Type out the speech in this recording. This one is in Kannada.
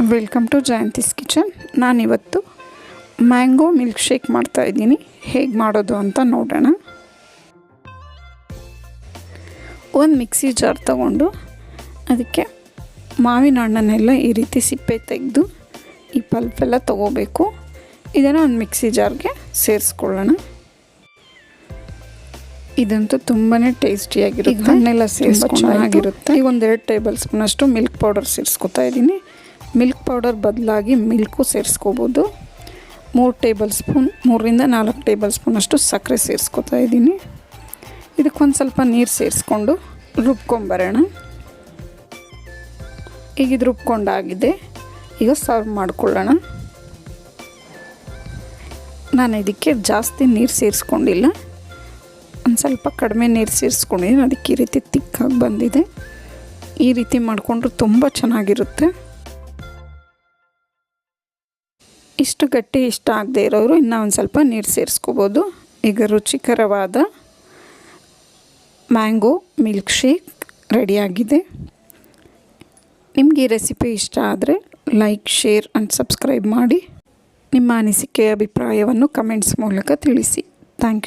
Welcome to Jayanthi's kitchen. ನಾನಿವತ್ತು ಮ್ಯಾಂಗೋ ಮಿಲ್ಕ್ ಶೇಕ್ ಮಾಡ್ತಾಯಿದ್ದೀನಿ. ಹೇಗೆ ಮಾಡೋದು ಅಂತ ನೋಡೋಣ. ಒಂದು ಮಿಕ್ಸಿ ಜಾರ್ ತಗೊಂಡು ಅದಕ್ಕೆ ಮಾವಿನ ಹಣ್ಣನ್ನೆಲ್ಲ ಈ ರೀತಿ ಸಿಪ್ಪೆ ತೆಗೆದು ಈ ಪಲ್ಪೆಲ್ಲ ತೊಗೋಬೇಕು. ಇದನ್ನು ಒಂದು ಮಿಕ್ಸಿ ಜಾರ್ಗೆ ಸೇರಿಸ್ಕೊಳ್ಳೋಣ. ಇದಂತೂ ತುಂಬಾ ಟೇಸ್ಟಿಯಾಗಿರುತ್ತೆ. ಹಣ್ಣೆಲ್ಲ ಸೇರಿಸ್ಕೊಂಡು ಚೆನ್ನಾಗಿರುತ್ತೆ. ಈಗ 1-2 ಟೇಬಲ್ ಸ್ಪೂನಷ್ಟು ಮಿಲ್ಕ್ ಪೌಡರ್ ಸೇರಿಸ್ಕೊತಾ ಇದ್ದೀನಿ. ಮಿಲ್ಕ್ ಪೌಡರ್ ಬದಲಾಗಿ ಮಿಲ್ಕು ಸೇರಿಸ್ಕೋಬೋದು. 3 ಟೇಬಲ್ ಸ್ಪೂನ್ 3-4 ಟೇಬಲ್ ಸ್ಪೂನಷ್ಟು ಸಕ್ಕರೆ ಸೇರಿಸ್ಕೊತಾ ಇದ್ದೀನಿ. ಇದಕ್ಕೊಂದು ಸ್ವಲ್ಪ ನೀರು ಸೇರಿಸ್ಕೊಂಡು ರುಬ್ಕೊಂಬರೋಣ. ಈಗ ಇದು ರುಬ್ಕೊಂಡಾಗಿದೆ. ಈಗ ಸರ್ವ್ ಮಾಡ್ಕೊಳ್ಳೋಣ. ನಾನು ಇದಕ್ಕೆ ಜಾಸ್ತಿ ನೀರು ಸೇರಿಸ್ಕೊಂಡಿಲ್ಲ, ಒಂದು ಸ್ವಲ್ಪ ಕಡಿಮೆ ನೀರು ಸೇರಿಸ್ಕೊಂಡಿದ್ದೀನಿ. ಅದಕ್ಕೆ ಈ ರೀತಿ ತಿಕ್ಕಾಗಿ ಬಂದಿದೆ. ಈ ರೀತಿ ಮಾಡಿಕೊಂಡ್ರೆ ತುಂಬ ಚೆನ್ನಾಗಿರುತ್ತೆ. ಇಷ್ಟು ಗಟ್ಟಿ ಇಷ್ಟ ಆಗದೆ ಇರೋರು ಇನ್ನೂ ಒಂದು ಸ್ವಲ್ಪ ನೀರು ಸೇರಿಸ್ಕೋಬೋದು. ಈಗ ರುಚಿಕರವಾದ ಮ್ಯಾಂಗೋ ಮಿಲ್ಕ್ ಶೇಕ್ ರೆಡಿಯಾಗಿದೆ. ನಿಮಗೆ ಈ ರೆಸಿಪಿ ಇಷ್ಟ ಆದರೆ ಲೈಕ್, ಶೇರ್ ಆ್ಯಂಡ್ ಸಬ್ಸ್ಕ್ರೈಬ್ ಮಾಡಿ. ನಿಮ್ಮ ಅನಿಸಿಕೆ ಅಭಿಪ್ರಾಯವನ್ನು ಕಮೆಂಟ್ಸ್ ಮೂಲಕ ತಿಳಿಸಿ. Thank you.